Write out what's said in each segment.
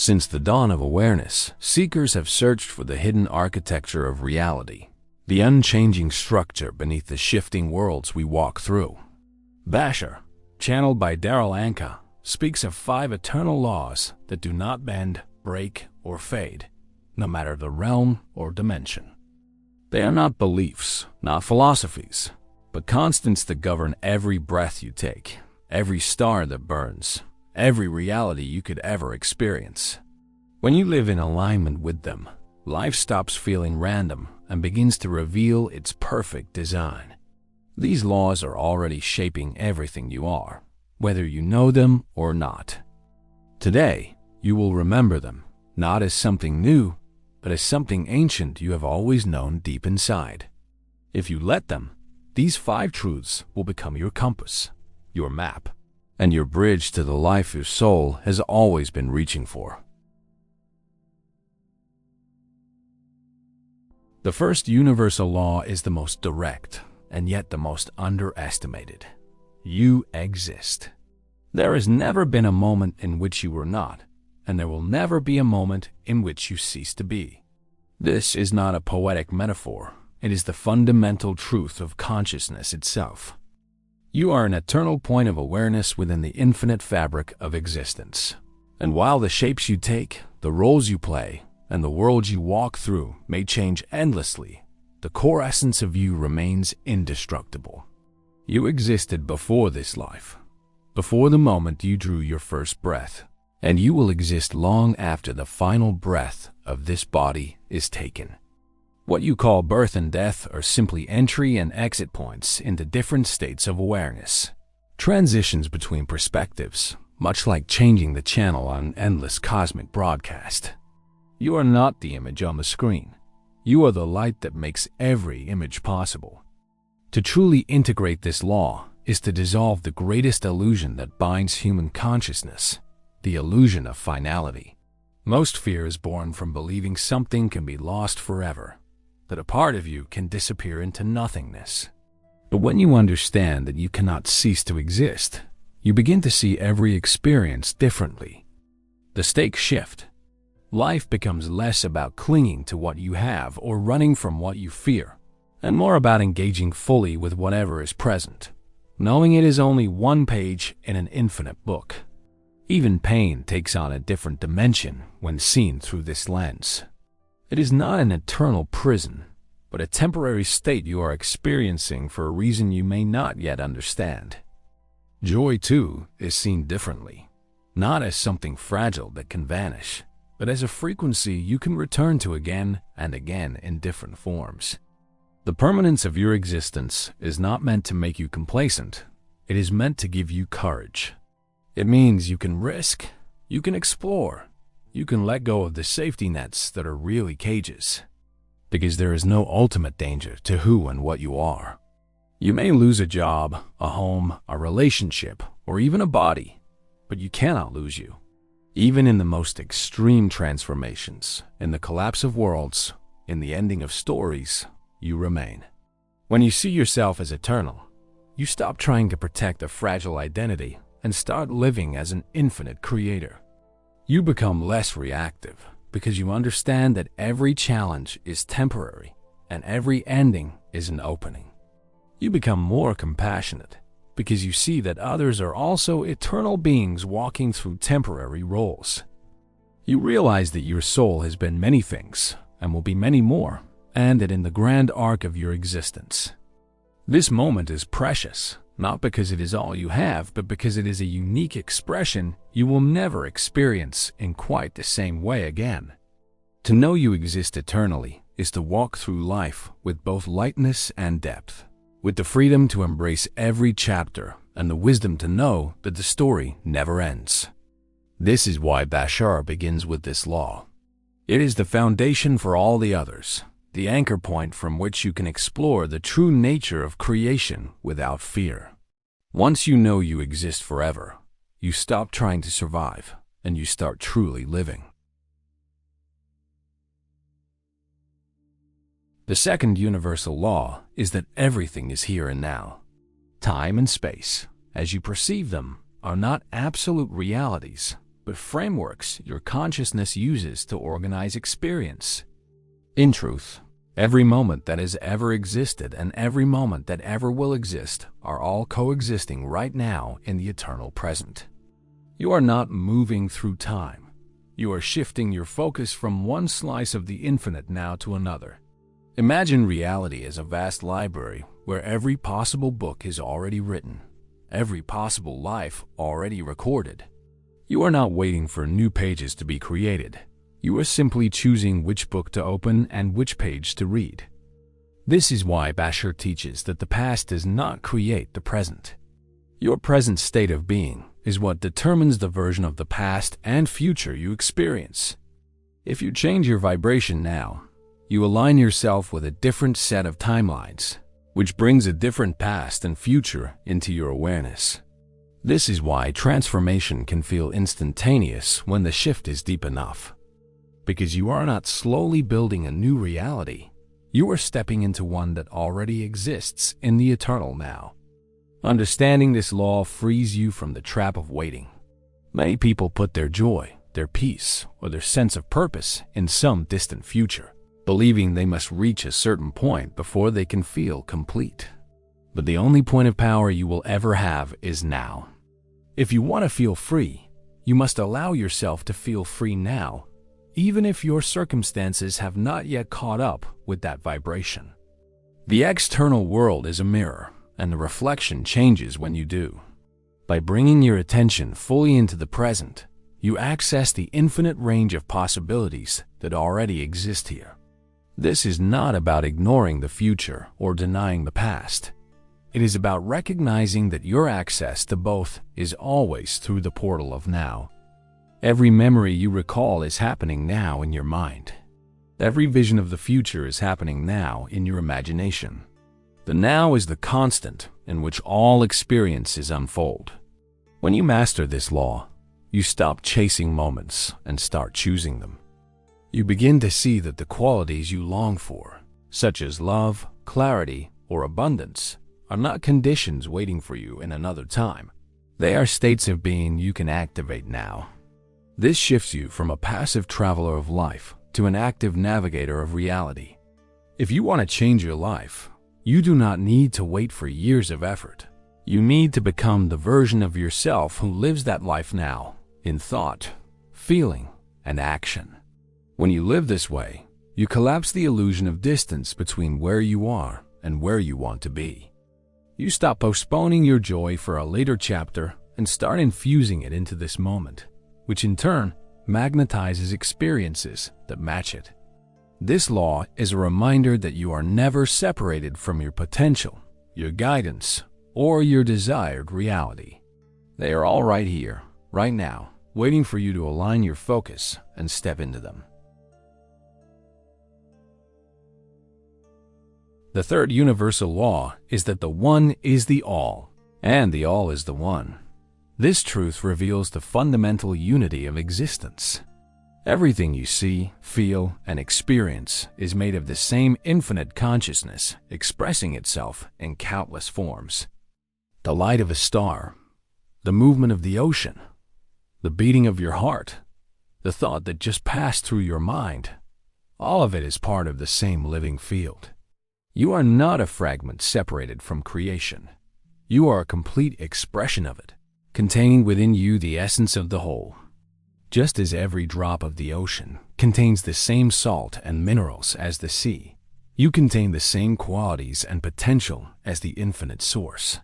Since the dawn of awareness, seekers have searched for the hidden architecture of reality, the unchanging structure beneath the shifting worlds we walk through. Bashar, channeled by Darryl Anka, speaks of 5 eternal laws that do not bend, break, or fade, no matter the realm or dimension. They are not beliefs, not philosophies, but constants that govern every breath you take, every star that burns, every reality you could ever experience. When you live in alignment with them, life stops feeling random and begins to reveal its perfect design. These laws are already shaping everything you are, whether you know them or not. Today, you will remember them, not as something new, but as something ancient you have always known deep inside. If you let them, these 5 truths will become your compass, your map, and your bridge to the life your soul has always been reaching for. The first universal law is the most direct, and yet the most underestimated. You exist. There has never been a moment in which you were not, and there will never be a moment in which you cease to be. This is not a poetic metaphor. It is the fundamental truth of consciousness itself. You are an eternal point of awareness within the infinite fabric of existence. And while the shapes you take, the roles you play, and the worlds you walk through may change endlessly, the core essence of you remains indestructible. You existed before this life, before the moment you drew your first breath, and you will exist long after the final breath of this body is taken. What you call birth and death are simply entry and exit points into different states of awareness. Transitions between perspectives, much like changing the channel on an endless cosmic broadcast. You are not the image on the screen. You are the light that makes every image possible. To truly integrate this law is to dissolve the greatest illusion that binds human consciousness, the illusion of finality. Most fear is born from believing something can be lost forever, that a part of you can disappear into nothingness. But when you understand that you cannot cease to exist, you begin to see every experience differently. The stakes shift. Life becomes less about clinging to what you have or running from what you fear, and more about engaging fully with whatever is present, knowing it is only one page in an infinite book. Even pain takes on a different dimension when seen through this lens. It is not an eternal prison, but a temporary state you are experiencing for a reason you may not yet understand. Joy, too, is seen differently, not as something fragile that can vanish, but as a frequency you can return to again and again in different forms. The permanence of your existence is not meant to make you complacent. It is meant to give you courage. It means you can risk, you can explore, you can let go of the safety nets that are really cages, because there is no ultimate danger to who and what you are. You may lose a job, a home, a relationship, or even a body, but you cannot lose you. Even in the most extreme transformations, in the collapse of worlds, in the ending of stories, you remain. When you see yourself as eternal, you stop trying to protect a fragile identity and start living as an infinite creator. You become less reactive because you understand that every challenge is temporary and every ending is an opening. You become more compassionate because you see that others are also eternal beings walking through temporary roles. You realize that your soul has been many things and will be many more, and that in the grand arc of your existence. This moment is precious, not because it is all you have, but because it is a unique expression you will never experience in quite the same way again. To know you exist eternally is to walk through life with both lightness and depth, with the freedom to embrace every chapter and the wisdom to know that the story never ends. This is why Bashar begins with this law. It is the foundation for all the others, the anchor point from which you can explore the true nature of creation without fear. Once you know you exist forever, you stop trying to survive and you start truly living. The second universal law is that everything is here and now. Time and space, as you perceive them, are not absolute realities, but frameworks your consciousness uses to organize experience. In truth, every moment that has ever existed and every moment that ever will exist are all coexisting right now in the eternal present. You are not moving through time. You are shifting your focus from one slice of the infinite now to another. Imagine reality as a vast library where every possible book is already written, every possible life already recorded. You are not waiting for new pages to be created. You are simply choosing which book to open and which page to read. This is why Bashar teaches that the past does not create the present. Your present state of being is what determines the version of the past and future you experience. If you change your vibration now, you align yourself with a different set of timelines, which brings a different past and future into your awareness. This is why transformation can feel instantaneous when the shift is deep enough. Because you are not slowly building a new reality, you are stepping into one that already exists in the eternal now. Understanding this law frees you from the trap of waiting. Many people put their joy, their peace, or their sense of purpose in some distant future, believing they must reach a certain point before they can feel complete. But the only point of power you will ever have is now. If you want to feel free, you must allow yourself to feel free now, even if your circumstances have not yet caught up with that vibration. The external world is a mirror, and the reflection changes when you do. By bringing your attention fully into the present, you access the infinite range of possibilities that already exist here. This is not about ignoring the future or denying the past. It is about recognizing that your access to both is always through the portal of now. Every memory you recall is happening now in your mind. Every vision of the future is happening now in your imagination. The now is the constant in which all experiences unfold. When you master this law, you stop chasing moments and start choosing them. You begin to see that the qualities you long for, such as love, clarity, or abundance, are not conditions waiting for you in another time. They are states of being you can activate now. This shifts you from a passive traveler of life to an active navigator of reality. If you want to change your life, you do not need to wait for years of effort. You need to become the version of yourself who lives that life now, in thought, feeling, and action. When you live this way, you collapse the illusion of distance between where you are and where you want to be. You stop postponing your joy for a later chapter and start infusing it into this moment, which in turn magnetizes experiences that match it. This law is a reminder that you are never separated from your potential, your guidance, or your desired reality. They are all right here, right now, waiting for you to align your focus and step into them. The third universal law is that the One is the All, and the All is the One. This truth reveals the fundamental unity of existence. Everything you see, feel, and experience is made of the same infinite consciousness expressing itself in countless forms. The light of a star, the movement of the ocean, the beating of your heart, the thought that just passed through your mind, all of it is part of the same living field. You are not a fragment separated from creation. You are a complete expression of it, containing within you the essence of the whole. Just as every drop of the ocean contains the same salt and minerals as the sea, you contain the same qualities and potential as the infinite source.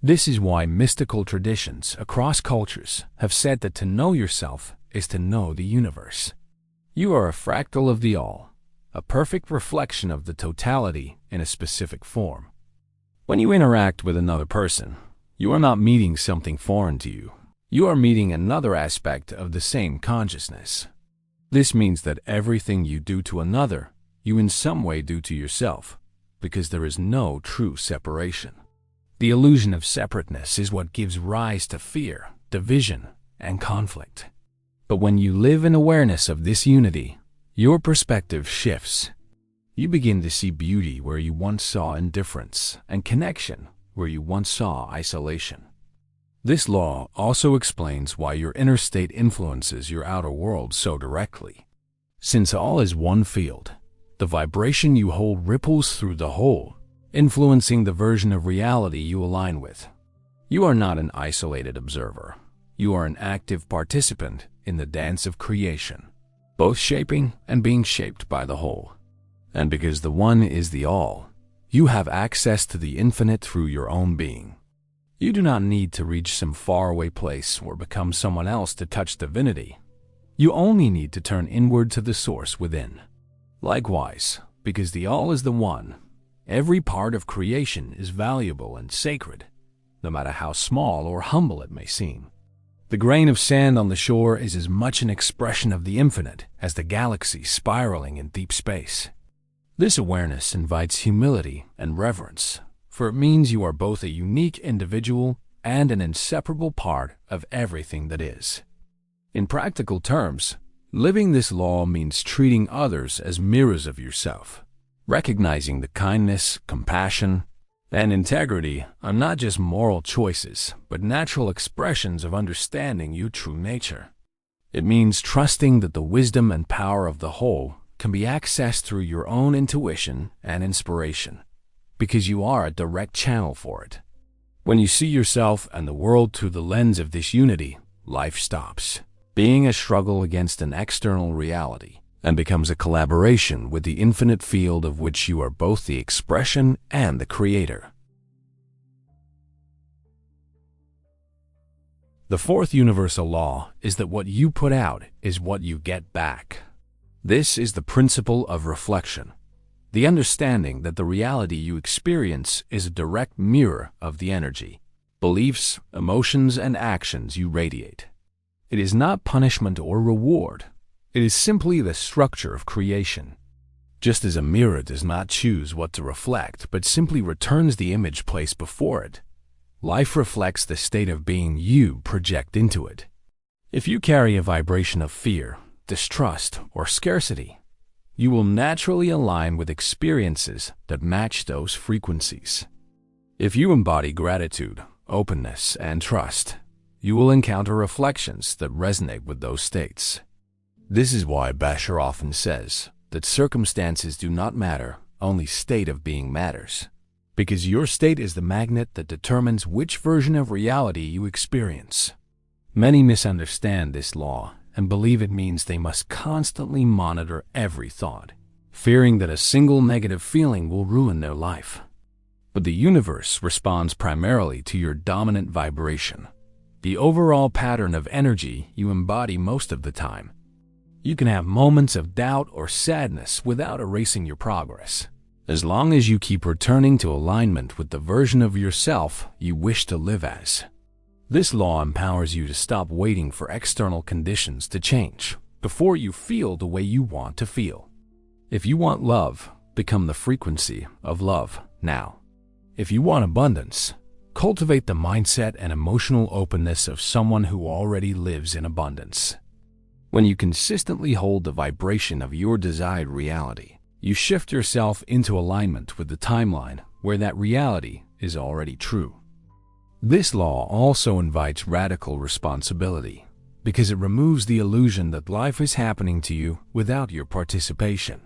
This is why mystical traditions across cultures have said that to know yourself is to know the universe. You are a fractal of the all, a perfect reflection of the totality in a specific form. When you interact with another person, you are not meeting something foreign to you. You are meeting another aspect of the same consciousness. This means that everything you do to another, you in some way do to yourself, because there is no true separation. The illusion of separateness is what gives rise to fear, division, and conflict. But when you live in awareness of this unity, your perspective shifts. You begin to see beauty where you once saw indifference and connection where you once saw isolation. This law also explains why your inner state influences your outer world so directly. Since all is one field, the vibration you hold ripples through the whole, influencing the version of reality you align with. You are not an isolated observer. You are an active participant in the dance of creation, both shaping and being shaped by the whole. And because the one is the all, you have access to the infinite through your own being. You do not need to reach some faraway place or become someone else to touch divinity. You only need to turn inward to the source within. Likewise, because the all is the one, every part of creation is valuable and sacred, no matter how small or humble it may seem. The grain of sand on the shore is as much an expression of the infinite as the galaxy spiraling in deep space. This awareness invites humility and reverence, for it means you are both a unique individual and an inseparable part of everything that is. In practical terms, living this law means treating others as mirrors of yourself, recognizing the kindness, compassion, and integrity are not just moral choices, but natural expressions of understanding your true nature. It means trusting that the wisdom and power of the whole can be accessed through your own intuition and inspiration, because you are a direct channel for it. When you see yourself and the world through the lens of this unity, life stops being a struggle against an external reality and becomes a collaboration with the infinite field of which you are both the expression and the creator. The fourth universal law is that what you put out is what you get back. This is the principle of reflection, the understanding that the reality you experience is a direct mirror of the energy, beliefs, emotions, and actions you radiate. It is not punishment or reward. It is simply the structure of creation. Just as a mirror does not choose what to reflect, but simply returns the image placed before it, life reflects the state of being you project into it. If you carry a vibration of fear, distrust, or scarcity, you will naturally align with experiences that match those frequencies. If you embody gratitude, openness, and trust, you will encounter reflections that resonate with those states. This is why Bashar often says that circumstances do not matter, only state of being matters, because your state is the magnet that determines which version of reality you experience. Many misunderstand this law and believe it means they must constantly monitor every thought, fearing that a single negative feeling will ruin their life. But the universe responds primarily to your dominant vibration, the overall pattern of energy you embody most of the time. You can have moments of doubt or sadness without erasing your progress, as long as you keep returning to alignment with the version of yourself you wish to live as. This law empowers you to stop waiting for external conditions to change before you feel the way you want to feel. If you want love, become the frequency of love now. If you want abundance, cultivate the mindset and emotional openness of someone who already lives in abundance. When you consistently hold the vibration of your desired reality, you shift yourself into alignment with the timeline where that reality is already true. This law also invites radical responsibility because it removes the illusion that life is happening to you without your participation.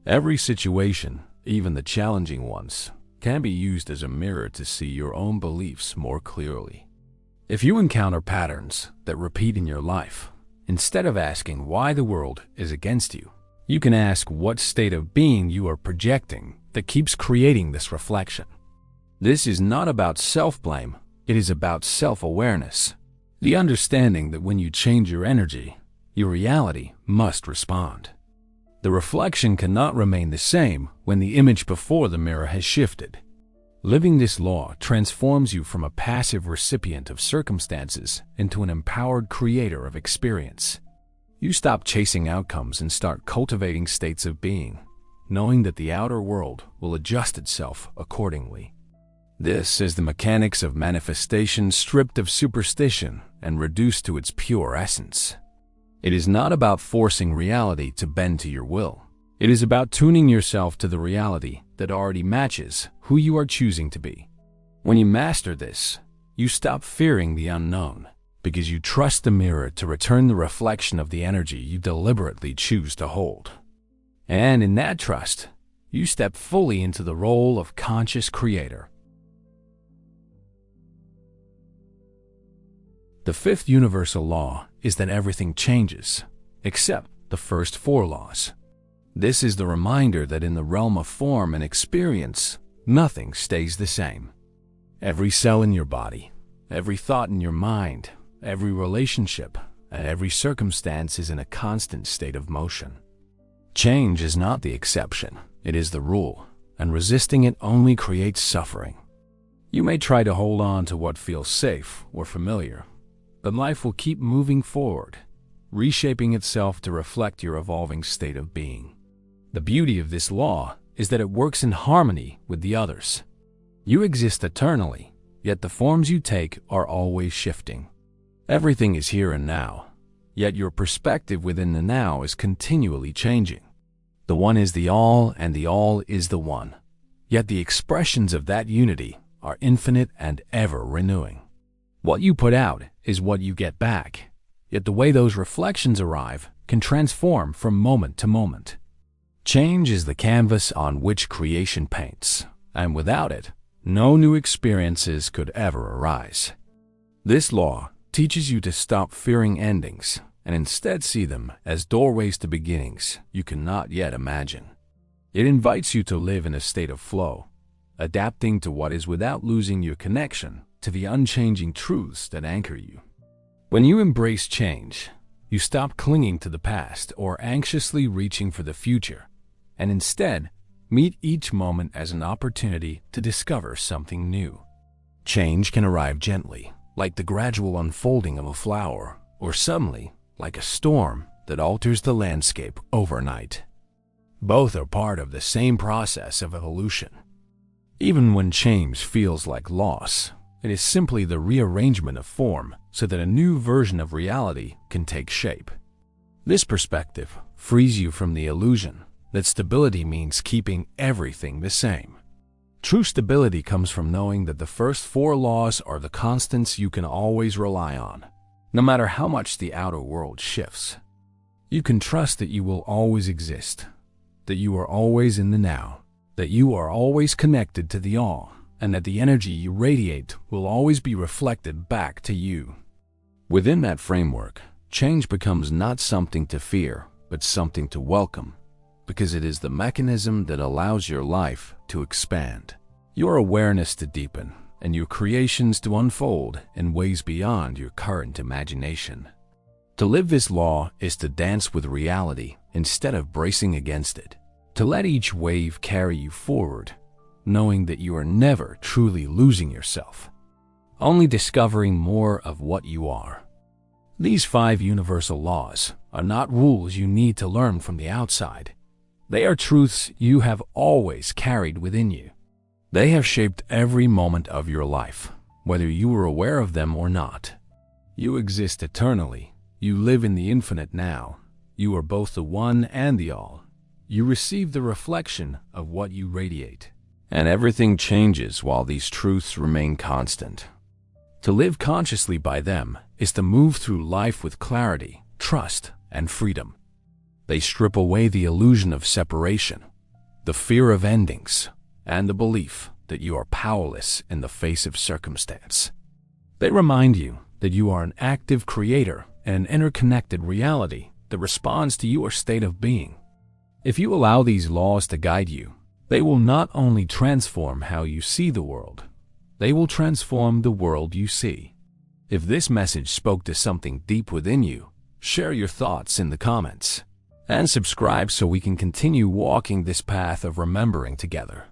Every situation, even the challenging ones, can be used as a mirror to see your own beliefs more clearly. If you encounter patterns that repeat in your life, instead of asking why the world is against you, you can ask what state of being you are projecting that keeps creating this reflection. This is not about self-blame, it is about self-awareness. The understanding that when you change your energy, your reality must respond. The reflection cannot remain the same when the image before the mirror has shifted. Living this law transforms you from a passive recipient of circumstances into an empowered creator of experience. You stop chasing outcomes and start cultivating states of being, knowing that the outer world will adjust itself accordingly. This is the mechanics of manifestation stripped of superstition and reduced to its pure essence. It is not about forcing reality to bend to your will. It is about tuning yourself to the reality that already matches who you are choosing to be. When you master this, You stop fearing the unknown because you trust the mirror to return the reflection of the energy you deliberately choose to hold. And in that trust, you step fully into the role of conscious creator. The fifth universal law is that everything changes, except the first four laws. This is the reminder that in the realm of form and experience, nothing stays the same. Every cell in your body, every thought in your mind, every relationship, and every circumstance is in a constant state of motion. Change is not the exception, it is the rule, and resisting it only creates suffering. You may try to hold on to what feels safe or familiar, but life will keep moving forward, reshaping itself to reflect your evolving state of being. The beauty of this law is that it works in harmony with the others. You exist eternally, yet the forms you take are always shifting. Everything is here and now, yet your perspective within the now is continually changing. The one is the all, and the all is the one. Yet the expressions of that unity are infinite and ever renewing. What you put out is what you get back, yet the way those reflections arrive can transform from moment to moment. Change is the canvas on which creation paints, and without it, no new experiences could ever arise. This law teaches you to stop fearing endings and instead see them as doorways to beginnings you cannot yet imagine. It invites you to live in a state of flow, adapting to what is without losing your connection to the unchanging truths that anchor you. When you embrace change, you stop clinging to the past or anxiously reaching for the future, and instead meet each moment as an opportunity to discover something new. Change can arrive gently, like the gradual unfolding of a flower, or suddenly, like a storm that alters the landscape overnight. Both are part of the same process of evolution. Even when change feels like loss, it is simply the rearrangement of form so that a new version of reality can take shape. This perspective frees you from the illusion that stability means keeping everything the same. True stability comes from knowing that the first four laws are the constants you can always rely on, no matter how much the outer world shifts. You can trust that you will always exist, that you are always in the now, that you are always connected to the all, and that the energy you radiate will always be reflected back to you. Within that framework, change becomes not something to fear, but something to welcome, because it is the mechanism that allows your life to expand, your awareness to deepen, and your creations to unfold in ways beyond your current imagination. To live this law is to dance with reality instead of bracing against it, to let each wave carry you forward, knowing that you are never truly losing yourself, only discovering more of what you are. These 5 universal laws are not rules you need to learn from the outside. They are truths you have always carried within you. They have shaped every moment of your life, whether you were aware of them or not. You exist eternally. You live in the infinite now. You are both the one and the all. You receive the reflection of what you radiate. And everything changes while these truths remain constant. To live consciously by them is to move through life with clarity, trust, and freedom. They strip away the illusion of separation, the fear of endings, and the belief that you are powerless in the face of circumstance. They remind you that you are an active creator in an interconnected reality that responds to your state of being. If you allow these laws to guide you, they will not only transform how you see the world, they will transform the world you see. If this message spoke to something deep within you, share your thoughts in the comments, and subscribe so we can continue walking this path of remembering together.